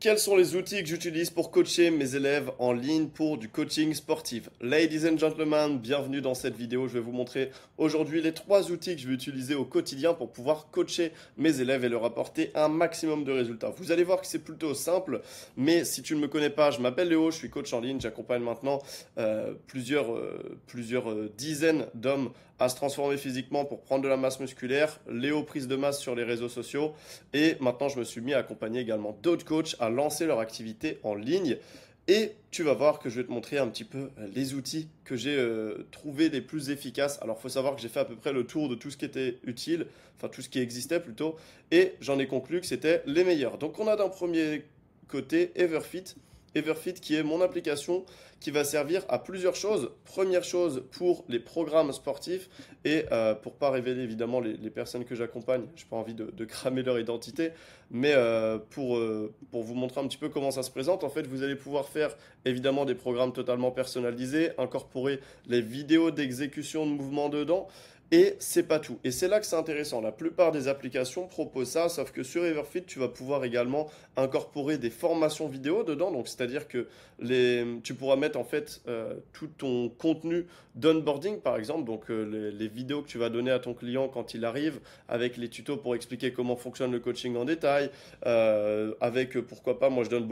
Quels sont les outils que j'utilise pour coacher mes élèves en ligne pour du coaching sportif? Ladies and gentlemen, bienvenue dans cette vidéo. Je vais vous montrer aujourd'hui les 3 outils que je vais utiliser au quotidien pour pouvoir coacher mes élèves et leur apporter un maximum de résultats. Vous allez voir que c'est plutôt simple, mais si tu ne me connais pas, je m'appelle Léo, je suis coach en ligne, j'accompagne maintenant plusieurs dizaines d'hommes à se transformer physiquement pour prendre de la masse musculaire, Léo prise de masse sur les réseaux sociaux, et maintenant je me suis mis à accompagner également d'autres coachs à lancer leur activité en ligne. Et tu vas voir que je vais te montrer un petit peu les outils que j'ai trouvés les plus efficaces. Alors il faut savoir que j'ai fait à peu près le tour de tout ce qui était utile, enfin tout ce qui existait plutôt, et j'en ai conclu que c'était les meilleurs. Donc on a d'un premier côté Everfit. Everfit qui est mon application qui va servir à plusieurs choses. Première chose pour les programmes sportifs et pour pas révéler évidemment les personnes que j'accompagne, je n'ai pas envie de cramer leur identité, mais pour vous montrer un petit peu comment ça se présente, en fait vous allez pouvoir faire évidemment des programmes totalement personnalisés, incorporer les vidéos d'exécution de mouvements dedans. Et c'est pas tout. Et c'est là que c'est intéressant. La plupart des applications proposent ça, sauf que sur Everfit, tu vas pouvoir également incorporer des formations vidéo dedans. Donc, c'est-à-dire que tu pourras mettre en fait tout ton contenu d'onboarding, par exemple. Donc, les vidéos que tu vas donner à ton client quand il arrive, avec les tutos pour expliquer comment fonctionne le coaching en détail, pourquoi pas, moi je donne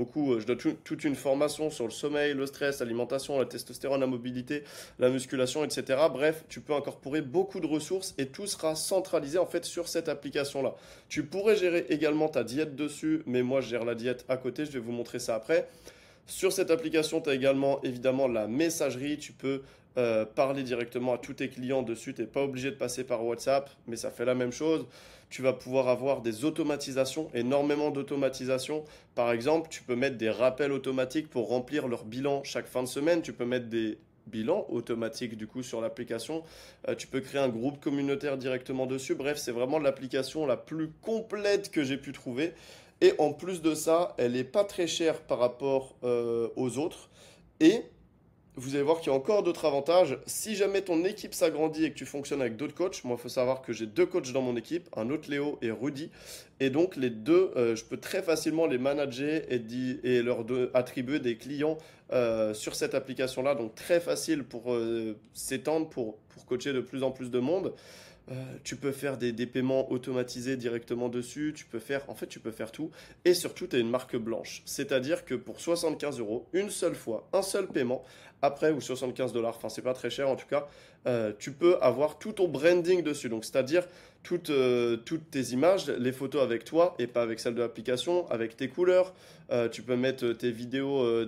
toute une formation sur le sommeil, le stress, l'alimentation, la testostérone, la mobilité, la musculation, etc. Bref, tu peux incorporer beaucoup de ressources et tout sera centralisé en fait sur cette application-là. Tu pourrais gérer également ta diète dessus, mais moi je gère la diète à côté, je vais vous montrer ça après. Sur cette application, tu as également évidemment la messagerie, tu peux parler directement à tous tes clients dessus, tu n'es pas obligé de passer par WhatsApp, mais ça fait la même chose. Tu vas pouvoir avoir des automatisations, énormément d'automatisation. Par exemple, tu peux mettre des rappels automatiques pour remplir leur bilan chaque fin de semaine, tu peux mettre des bilan automatique du coup sur l'application. Tu peux créer un groupe communautaire directement dessus. Bref, c'est vraiment l'application la plus complète que j'ai pu trouver. Et en plus de ça, elle n'est pas très chère par rapport aux autres. Et vous allez voir qu'il y a encore d'autres avantages. Si jamais ton équipe s'agrandit et que tu fonctionnes avec d'autres coachs, moi il faut savoir que j'ai 2 coachs dans mon équipe, un autre Léo et Rudy. Et donc les deux, je peux très facilement les manager et leur attribuer des clients sur cette application-là. Donc très facile pour s'étendre, pour coacher de plus en plus de monde. Tu peux faire des paiements automatisés directement dessus, tu peux faire tout. Et surtout, tu as une marque blanche. C'est-à-dire que pour 75 euros, une seule fois, un seul paiement, après, ou 75 dollars, enfin, c'est pas très cher en tout cas, tu peux avoir tout ton branding dessus. Donc, c'est-à-dire toutes tes images, les photos avec toi et pas avec celles de l'application, avec tes couleurs. Tu peux mettre tes vidéos,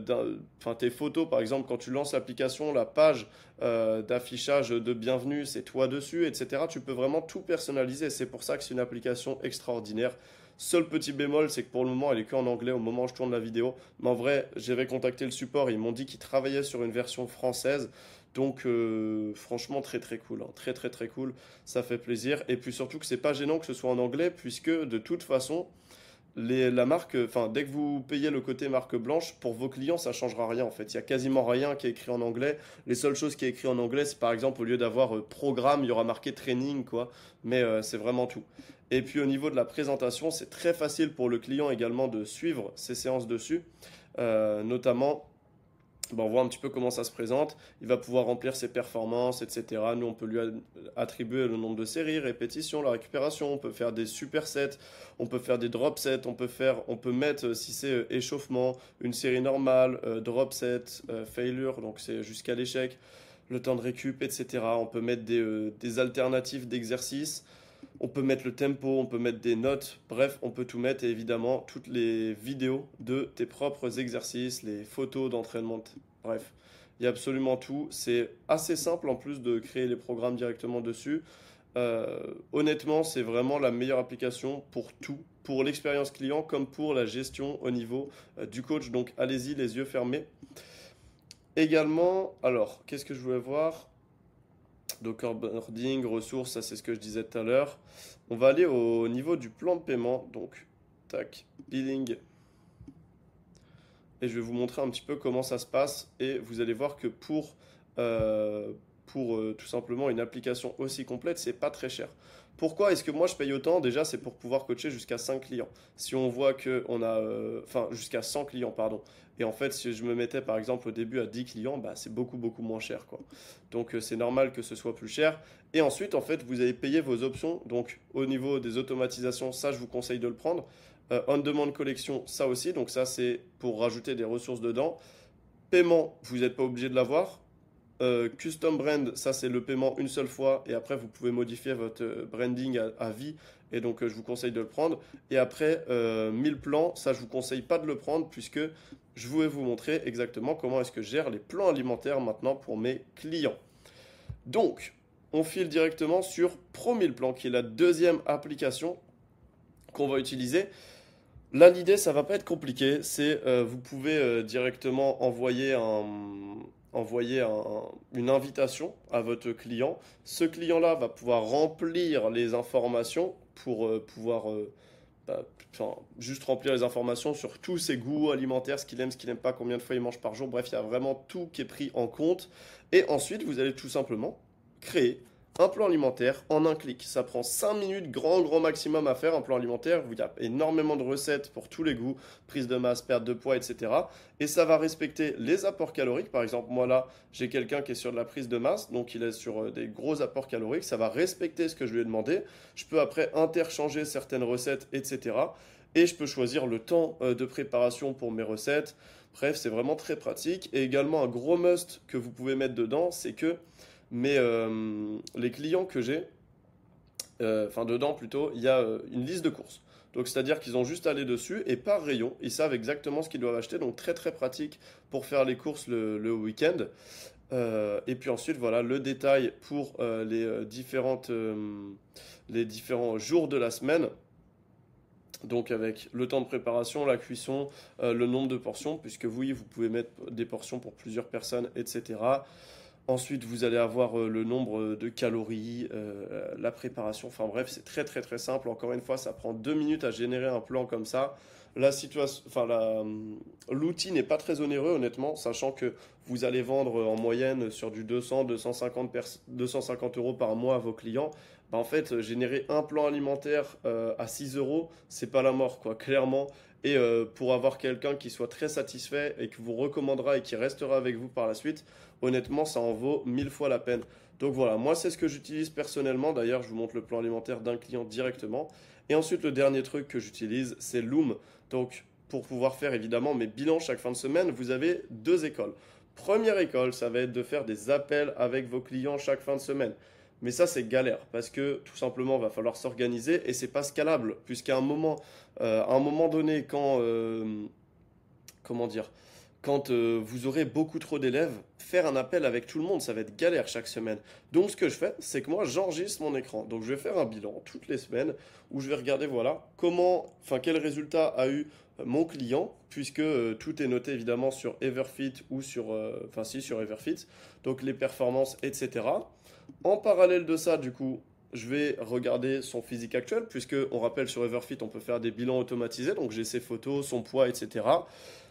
enfin tes photos, par exemple, quand tu lances l'application, la page d'affichage de bienvenue, c'est toi dessus, etc. Tu peux vraiment tout personnaliser. C'est pour ça que c'est une application extraordinaire. Seul petit bémol, c'est que pour le moment, elle est qu'en anglais au moment où je tourne la vidéo. Mais en vrai, j'avais contacté le support, ils m'ont dit qu'ils travaillaient sur une version française. Donc franchement très très cool, hein. Très très très cool, ça fait plaisir. Et puis surtout que c'est pas gênant que ce soit en anglais, puisque de toute façon, la marque, enfin, dès que vous payez le côté marque blanche, pour vos clients, ça changera rien en fait. Il y a quasiment rien qui est écrit en anglais. Les seules choses qui est écrit en anglais, c'est par exemple au lieu d'avoir programme, il y aura marqué training, quoi. Mais c'est vraiment tout. Et puis au niveau de la présentation, c'est très facile pour le client également de suivre ses séances dessus. Notamment, on voit un petit peu comment ça se présente. Il va pouvoir remplir ses performances, etc. Nous, on peut lui attribuer le nombre de séries, répétitions, la récupération. On peut faire des supersets, on peut faire des drop sets, on peut mettre, si c'est échauffement, une série normale, drop set, failure, donc c'est jusqu'à l'échec, le temps de récup, etc. On peut mettre des alternatives d'exercices. On peut mettre le tempo, on peut mettre des notes, bref, on peut tout mettre et évidemment toutes les vidéos de tes propres exercices, les photos d'entraînement, bref, il y a absolument tout. C'est assez simple en plus de créer les programmes directement dessus. Honnêtement, c'est vraiment la meilleure application pour tout, pour l'expérience client comme pour la gestion au niveau du coach. Donc allez-y, les yeux fermés. Également, alors, qu'est-ce que je voulais voir? Docker boarding, ressources, ça c'est ce que je disais tout à l'heure. On va aller au niveau du plan de paiement. Donc, tac, billing. Et je vais vous montrer un petit peu comment ça se passe. Et vous allez voir que pour tout simplement une application aussi complète, c'est pas très cher. Pourquoi est-ce que moi je paye autant? Déjà, c'est pour pouvoir coacher jusqu'à 5 clients. Si on voit que on a, enfin, jusqu'à 100 clients, pardon. Et en fait, si je me mettais par exemple au début à 10 clients, bah, c'est beaucoup, beaucoup moins cher, quoi. Donc, c'est normal que ce soit plus cher. Et ensuite, en fait, vous allez payer vos options. Donc, au niveau des automatisations, ça, je vous conseille de le prendre. On-demand collection, ça aussi. Donc, ça, c'est pour rajouter des ressources dedans. Paiement, vous n'êtes pas obligé de l'avoir. Custom brand, ça c'est le paiement une seule fois et après vous pouvez modifier votre branding à vie et donc je vous conseille de le prendre. Et après 1000 plans, ça je vous conseille pas de le prendre puisque je vais vous montrer exactement comment est-ce que je gère les plans alimentaires maintenant pour mes clients. Donc on file directement sur Pro 1000 plans qui est la deuxième application qu'on va utiliser. Là, l'idée, ça va pas être compliqué. C'est vous pouvez directement une invitation à votre client. Ce client-là va pouvoir remplir les informations pour pouvoir bah, enfin, juste remplir les informations sur tous ses goûts alimentaires, ce qu'il n'aime pas, combien de fois il mange par jour. Bref, il y a vraiment tout qui est pris en compte. Et ensuite, vous allez tout simplement créer un plan alimentaire en un clic. Ça prend 5 minutes, grand maximum à faire un plan alimentaire. Il y a énormément de recettes pour tous les goûts, prise de masse, perte de poids, etc. Et ça va respecter les apports caloriques. Par exemple, moi là, j'ai quelqu'un qui est sur de la prise de masse, donc il est sur des gros apports caloriques. Ça va respecter ce que je lui ai demandé. Je peux après interchanger certaines recettes, etc. Et je peux choisir le temps de préparation pour mes recettes. Bref, c'est vraiment très pratique. Et également, un gros must que vous pouvez mettre dedans, c'est que les clients que j'ai, enfin dedans plutôt, il y a une liste de courses. Donc c'est-à-dire qu'ils ont juste à aller dessus et par rayon, ils savent exactement ce qu'ils doivent acheter. Donc très très pratique pour faire les courses le week-end. Et puis ensuite, voilà le détail pour les différents jours de la semaine. Donc avec le temps de préparation, la cuisson, le nombre de portions, puisque oui, vous pouvez mettre des portions pour plusieurs personnes, etc. Ensuite, vous allez avoir le nombre de calories, la préparation. Enfin bref, c'est très très très simple. Encore une fois, ça prend 2 minutes à générer un plan comme ça. La situation, l'outil n'est pas très onéreux honnêtement, sachant que vous allez vendre en moyenne sur du 200, 250 euros par mois à vos clients. Bah, en fait, générer un plan alimentaire à 6 euros, c'est pas la mort quoi, clairement. Et pour avoir quelqu'un qui soit très satisfait et qui vous recommandera et qui restera avec vous par la suite, honnêtement, ça en vaut 1000 fois la peine. Donc voilà, moi c'est ce que j'utilise personnellement. D'ailleurs, je vous montre le plan alimentaire d'un client directement. Et ensuite, le dernier truc que j'utilise, c'est Loom. Donc, pour pouvoir faire évidemment mes bilans chaque fin de semaine, vous avez deux écoles. Première école, ça va être de faire des appels avec vos clients chaque fin de semaine. Mais ça, c'est galère parce que tout simplement, il va falloir s'organiser et c'est pas scalable. Puisqu'à un moment donné, comment dire, quand vous aurez beaucoup trop d'élèves, faire un appel avec tout le monde, ça va être galère chaque semaine. Donc ce que je fais, c'est que moi j'enregistre mon écran. Donc je vais faire un bilan toutes les semaines où je vais regarder voilà quel résultat a eu mon client, puisque tout est noté évidemment sur Everfit ou sur Everfit, donc les performances, etc. En parallèle de ça, du coup, je vais regarder son physique actuel, puisque on rappelle sur Everfit, on peut faire des bilans automatisés, donc j'ai ses photos, son poids, etc.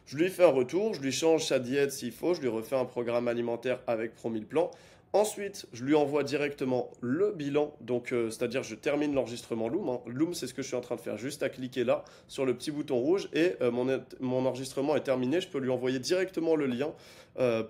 Je lui fais un retour, je lui change sa diète s'il faut, je lui refais un programme alimentaire avec Pro 1000 plans. Ensuite, je lui envoie directement le bilan, donc c'est-à-dire je termine l'enregistrement Loom. Hein. Loom, c'est ce que je suis en train de faire, juste à cliquer là sur le petit bouton rouge et mon enregistrement est terminé. Je peux lui envoyer directement le lien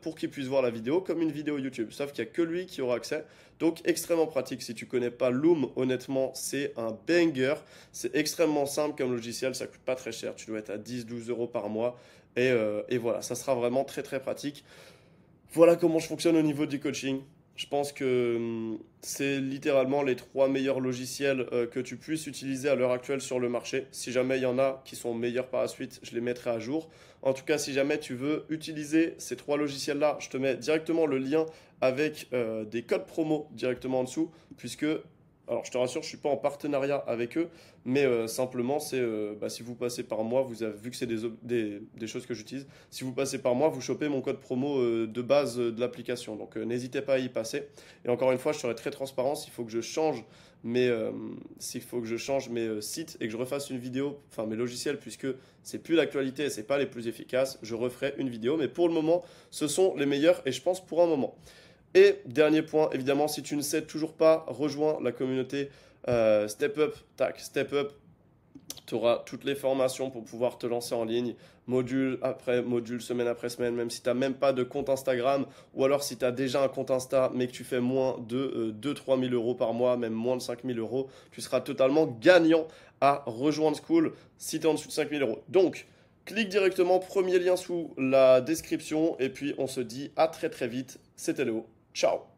pour qu'il puisse voir la vidéo comme une vidéo YouTube. Sauf qu'il n'y a que lui qui aura accès. Donc extrêmement pratique. Si tu connais pas Loom, honnêtement, c'est un banger. C'est extrêmement simple comme logiciel, ça coûte pas très cher. Tu dois être à 10-12 euros par mois. Et voilà, ça sera vraiment très très pratique. Voilà comment je fonctionne au niveau du coaching. Je pense que c'est littéralement les trois meilleurs logiciels que tu puisses utiliser à l'heure actuelle sur le marché. Si jamais il y en a qui sont meilleurs par la suite, je les mettrai à jour. En tout cas, si jamais tu veux utiliser ces trois logiciels-là, je te mets directement le lien avec des codes promo directement en dessous, puisque alors, je te rassure, je ne suis pas en partenariat avec eux, mais simplement, si vous passez par moi, vous avez vu que c'est des choses que j'utilise. Si vous passez par moi, vous chopez mon code promo de base de l'application. Donc, n'hésitez pas à y passer. Et encore une fois, je serai très transparent. S'il faut que je change mes sites et que je refasse une vidéo, enfin mes logiciels, puisque c'est plus l'actualité et c'est pas les plus efficaces, je referai une vidéo. Mais pour le moment, ce sont les meilleurs et je pense pour un moment. Et dernier point, évidemment, si tu ne sais toujours pas, rejoins la communauté Step up, tac, step up. Tu auras toutes les formations pour pouvoir te lancer en ligne, module après module, semaine après semaine, même si tu n'as même pas de compte Instagram, ou alors si tu as déjà un compte Insta, mais que tu fais moins de 2-3 000 euros par mois, même moins de 5 000 euros, tu seras totalement gagnant à rejoindre Skool si tu es en dessous de 5 000 euros. Donc, clique directement, premier lien sous la description, et puis on se dit à très très vite. C'était Léo. Ciao!